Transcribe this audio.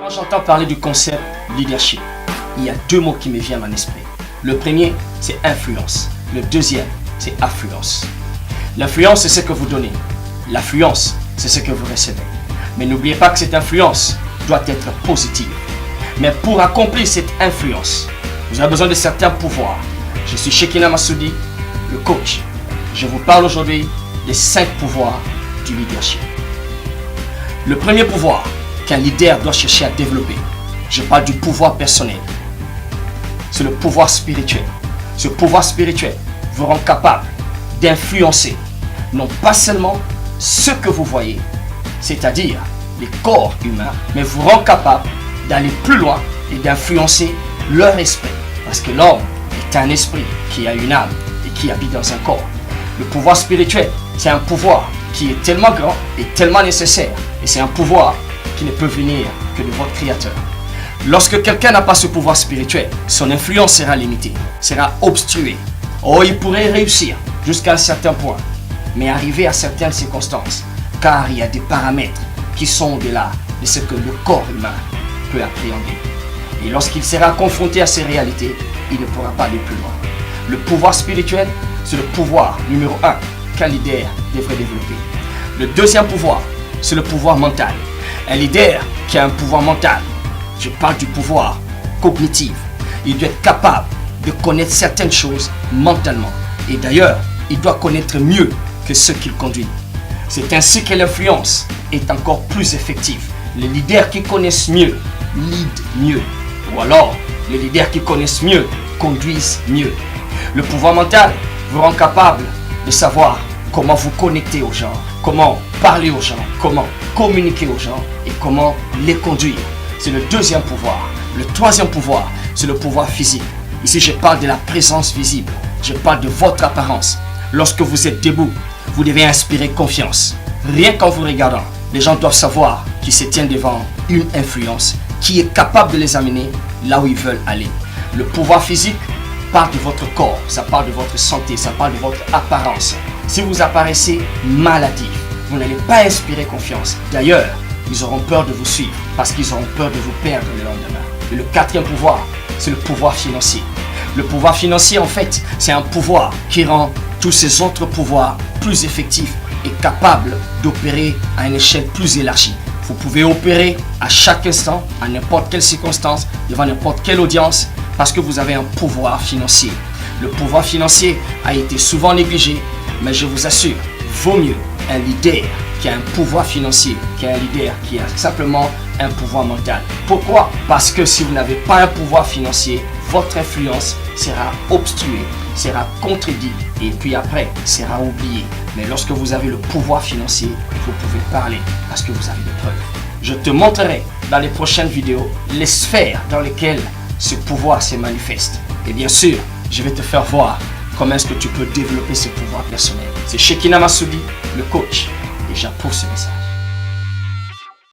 Quand j'entends parler du concept leadership, il y a deux mots qui me viennent à l'esprit. Le premier, c'est influence. Le deuxième, c'est affluence. L'influence, c'est ce que vous donnez. L'affluence, c'est ce que vous recevez. Mais n'oubliez pas que cette influence doit être positive. Mais pour accomplir cette influence, vous avez besoin de certains pouvoirs. Je suis Shekina Massoudi, le coach. Je vous parle aujourd'hui des 5 pouvoirs du leadership. Le premier pouvoir qu'un leader doit chercher à développer, je parle du pouvoir personnel. C'est le pouvoir spirituel. Ce pouvoir spirituel vous rend capable d'influencer non pas seulement ce que vous voyez, c'est-à-dire les corps humains, mais vous rend capable d'aller plus loin et d'influencer leur esprit. Parce que l'homme est un esprit qui a une âme et qui habite dans un corps. Le pouvoir spirituel, c'est un pouvoir qui est tellement grand et tellement nécessaire. Et c'est un pouvoir qui ne peut venir que de votre Créateur. Lorsque quelqu'un n'a pas ce pouvoir spirituel, son influence sera limitée, sera obstruée. Oh, il pourrait réussir jusqu'à un certain point, mais arriver à certaines circonstances, car il y a des paramètres qui sont au-delà de ce que le corps humain peut appréhender. Et lorsqu'il sera confronté à ces réalités, il ne pourra pas aller plus loin. Le pouvoir spirituel, c'est le pouvoir numéro 1 qu'un leader devrait développer. Le deuxième pouvoir, c'est le pouvoir mental. Un leader qui a un pouvoir mental, je parle du pouvoir cognitif. Il doit être capable de connaître certaines choses mentalement. Et d'ailleurs, il doit connaître mieux que ceux qu'il conduit. C'est ainsi que l'influence est encore plus effective. Les leaders qui connaissent mieux lead mieux. Ou alors, les leaders qui connaissent mieux conduisent mieux. Le pouvoir mental vous rend capable de savoir comment vous connecter aux gens, comment parler aux gens, comment communiquer aux gens et comment les conduire. C'est le deuxième pouvoir. Le troisième pouvoir, c'est le pouvoir physique. Ici, je parle de la présence visible. Je parle de votre apparence. Lorsque vous êtes debout, vous devez inspirer confiance. Rien qu'en vous regardant, les gens doivent savoir qu'ils se tiennent devant une influence qui est capable de les amener là où ils veulent aller. Le pouvoir physique parle de votre corps, ça parle de votre santé, ça parle de votre apparence. Si vous apparaissez maladif, vous n'allez pas inspirer confiance. D'ailleurs, ils auront peur de vous suivre parce qu'ils auront peur de vous perdre le lendemain. Et le quatrième pouvoir, c'est le pouvoir financier. Le pouvoir financier, en fait, c'est un pouvoir qui rend tous ces autres pouvoirs plus effectifs et capables d'opérer à une échelle plus élargie. Vous pouvez opérer à chaque instant, à n'importe quelle circonstance, devant n'importe quelle audience, parce que vous avez un pouvoir financier. Le pouvoir financier a été souvent négligé, mais je vous assure, vaut mieux un leader qui a un pouvoir financier qu'un leader qui a simplement un pouvoir mental. Pourquoi? Parce que si vous n'avez pas un pouvoir financier, votre influence sera obstruée, sera contredite et puis après sera oubliée. Mais lorsque vous avez le pouvoir financier, vous pouvez parler parce que vous avez des preuves. Je te montrerai dans les prochaines vidéos les sphères dans lesquelles ce pouvoir se manifeste. Et bien sûr, je vais te faire voir comment est-ce que tu peux développer ce pouvoir personnel. C'est Shekina Massoudi, le coach, déjà pour ce message.